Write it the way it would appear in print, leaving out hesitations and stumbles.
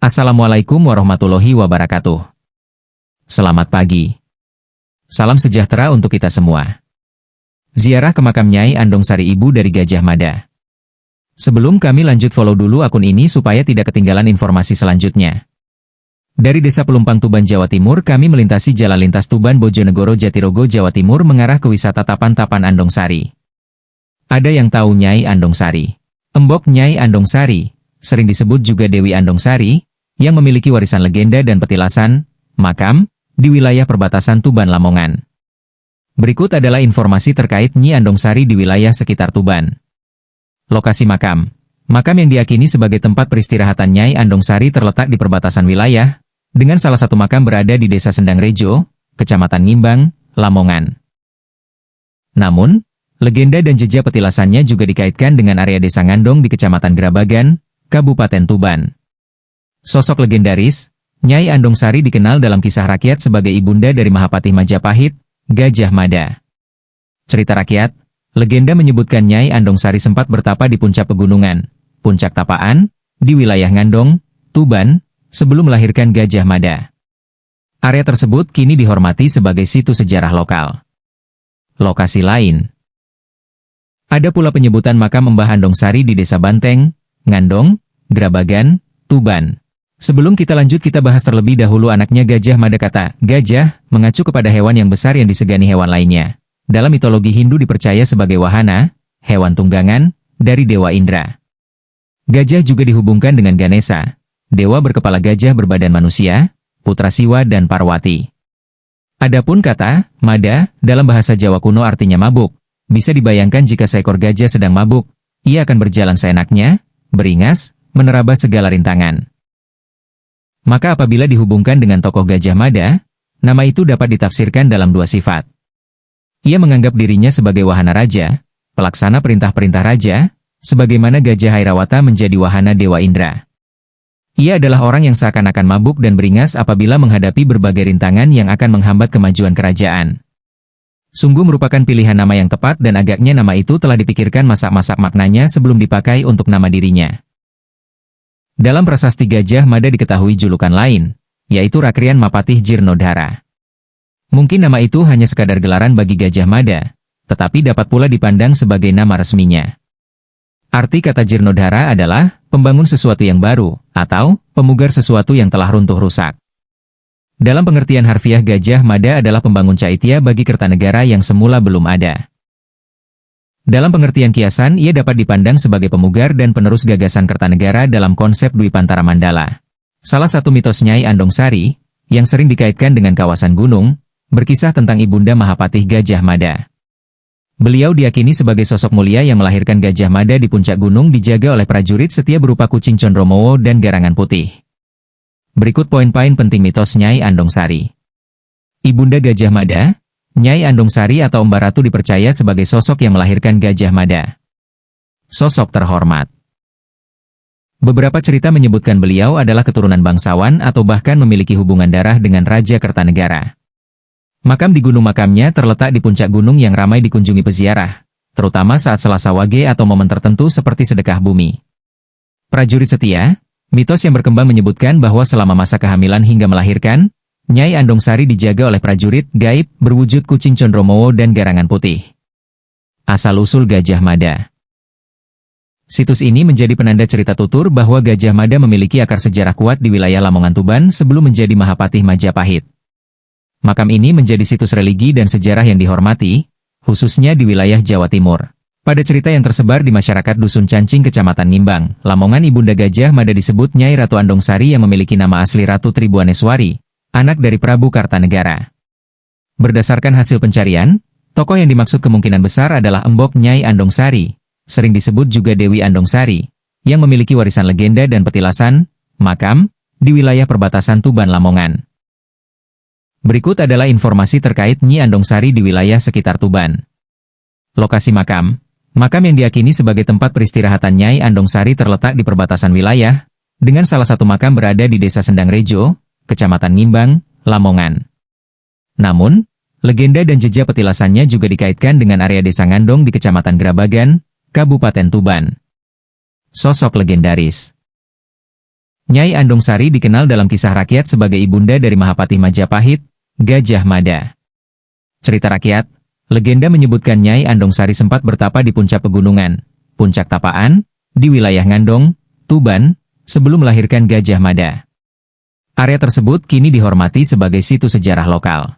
Assalamualaikum warahmatullahi wabarakatuh. Selamat pagi. Salam sejahtera untuk kita semua. Ziarah ke makam Nyai Andong Sari Ibu dari Gajah Mada. Sebelum kami lanjut, follow dulu akun ini supaya tidak ketinggalan informasi selanjutnya. Dari Desa Pelumpang, Tuban, Jawa Timur, kami melintasi jalan lintas Tuban Bojonegoro Jatirogo, Jawa Timur mengarah ke wisata Tapan Andong Sari. Ada yang tahu Nyai Andong Sari? Embok Nyai Andong Sari, sering disebut juga Dewi Andong Sari, yang memiliki warisan legenda dan petilasan, makam, di wilayah perbatasan Tuban Lamongan. Berikut adalah informasi terkait Nyi Andong Sari di wilayah sekitar Tuban. Lokasi makam. Makam yang diyakini sebagai tempat peristirahatan Nyai Andong Sari terletak di perbatasan wilayah, dengan salah satu makam berada di Desa Sendang Rejo, Kecamatan Ngimbang, Lamongan. Namun, legenda dan jejak petilasannya juga dikaitkan dengan area Desa Ngandong di Kecamatan Grabagan, Kabupaten Tuban. Sosok legendaris, Nyai Andong Sari dikenal dalam kisah rakyat sebagai ibunda dari Mahapatih Majapahit, Gajah Mada. Cerita rakyat, legenda menyebutkan Nyai Andong Sari sempat bertapa di puncak pegunungan, Puncak Tapaan, di wilayah Ngandong, Tuban, sebelum melahirkan Gajah Mada. Area tersebut kini dihormati sebagai situs sejarah lokal. Lokasi lain. Ada pula penyebutan makam Mbah Andong Sari di Desa Banteng, Ngandong, Grabagan, Tuban. Sebelum kita lanjut, kita bahas terlebih dahulu anaknya Gajah Mada. Kata gajah mengacu kepada hewan yang besar yang disegani hewan lainnya. Dalam mitologi Hindu dipercaya sebagai wahana, hewan tunggangan, dari Dewa Indra. Gajah juga dihubungkan dengan Ganesha, dewa berkepala gajah berbadan manusia, putra Siwa dan Parwati. Adapun kata Mada dalam bahasa Jawa kuno artinya mabuk. Bisa dibayangkan jika seekor gajah sedang mabuk, ia akan berjalan seenaknya, beringas, menerabas segala rintangan. Maka apabila dihubungkan dengan tokoh Gajah Mada, nama itu dapat ditafsirkan dalam dua sifat. Ia menganggap dirinya sebagai wahana raja, pelaksana perintah-perintah raja, sebagaimana Gajah Airawata menjadi wahana Dewa Indra. Ia adalah orang yang seakan-akan mabuk dan beringas apabila menghadapi berbagai rintangan yang akan menghambat kemajuan kerajaan. Sungguh merupakan pilihan nama yang tepat dan agaknya nama itu telah dipikirkan masak-masak maknanya sebelum dipakai untuk nama dirinya. Dalam prasasti Gajah Mada diketahui julukan lain, yaitu Rakrian Mapatih Jirnodhara. Mungkin nama itu hanya sekadar gelaran bagi Gajah Mada, tetapi dapat pula dipandang sebagai nama resminya. Arti kata Jirnodhara adalah pembangun sesuatu yang baru, atau pemugar sesuatu yang telah runtuh rusak. Dalam pengertian harfiah, Gajah Mada adalah pembangun Caitya bagi Kertanegara yang semula belum ada. Dalam pengertian kiasan, ia dapat dipandang sebagai pemugar dan penerus gagasan Kertanegara dalam konsep Dwipantara Mandala. Salah satu mitos Nyai Andong Sari, yang sering dikaitkan dengan kawasan gunung, berkisah tentang Ibunda Mahapatih Gajah Mada. Beliau diyakini sebagai sosok mulia yang melahirkan Gajah Mada di puncak gunung dijaga oleh prajurit setia berupa kucing Condromowo dan garangan putih. Berikut poin-poin penting mitos Nyai Andong Sari. Ibunda Gajah Mada, Nyai Andong Sari atau Mbah Ratu dipercaya sebagai sosok yang melahirkan Gajah Mada. Sosok terhormat. Beberapa cerita menyebutkan beliau adalah keturunan bangsawan atau bahkan memiliki hubungan darah dengan Raja Kertanegara. Makam di gunung makamnya terletak di puncak gunung yang ramai dikunjungi peziarah, terutama saat Selasa Wage atau momen tertentu seperti sedekah bumi. Prajurit setia, mitos yang berkembang menyebutkan bahwa selama masa kehamilan hingga melahirkan, Nyai Andong Sari dijaga oleh prajurit gaib berwujud kucing Condromowo dan garangan putih. Asal-usul Gajah Mada. Situs ini menjadi penanda cerita tutur bahwa Gajah Mada memiliki akar sejarah kuat di wilayah Lamongan Tuban sebelum menjadi Mahapatih Majapahit. Makam ini menjadi situs religi dan sejarah yang dihormati, khususnya di wilayah Jawa Timur. Pada cerita yang tersebar di masyarakat Dusun Cancing, Kecamatan Ngimbang, Lamongan, Ibunda Gajah Mada disebut Nyai Ratu Andong Sari yang memiliki nama asli Ratu Tribuaneswari, anak dari Prabu Kartanegara. Berdasarkan hasil pencarian, tokoh yang dimaksud kemungkinan besar adalah Embok Nyai Andong Sari, sering disebut juga Dewi Andong Sari, yang memiliki warisan legenda dan petilasan, makam, di wilayah perbatasan Tuban Lamongan. Berikut adalah informasi terkait Nyi Andong Sari di wilayah sekitar Tuban. Lokasi makam. Makam yang diyakini sebagai tempat peristirahatan Nyai Andong Sari terletak di perbatasan wilayah, dengan salah satu makam berada di Desa Sendang Rejo, Kecamatan Ngimbang, Lamongan. Namun, legenda dan jejak petilasannya juga dikaitkan dengan area Desa Ngandong di Kecamatan Grabagan, Kabupaten Tuban. Sosok legendaris. Nyai Andongsari dikenal dalam kisah rakyat sebagai ibunda dari Mahapatih Majapahit, Gajah Mada. Cerita rakyat, legenda menyebutkan Nyai Andongsari sempat bertapa di puncak pegunungan, Puncak Tapaan, di wilayah Ngandong, Tuban, sebelum melahirkan Gajah Mada. Area tersebut kini dihormati sebagai situs sejarah lokal.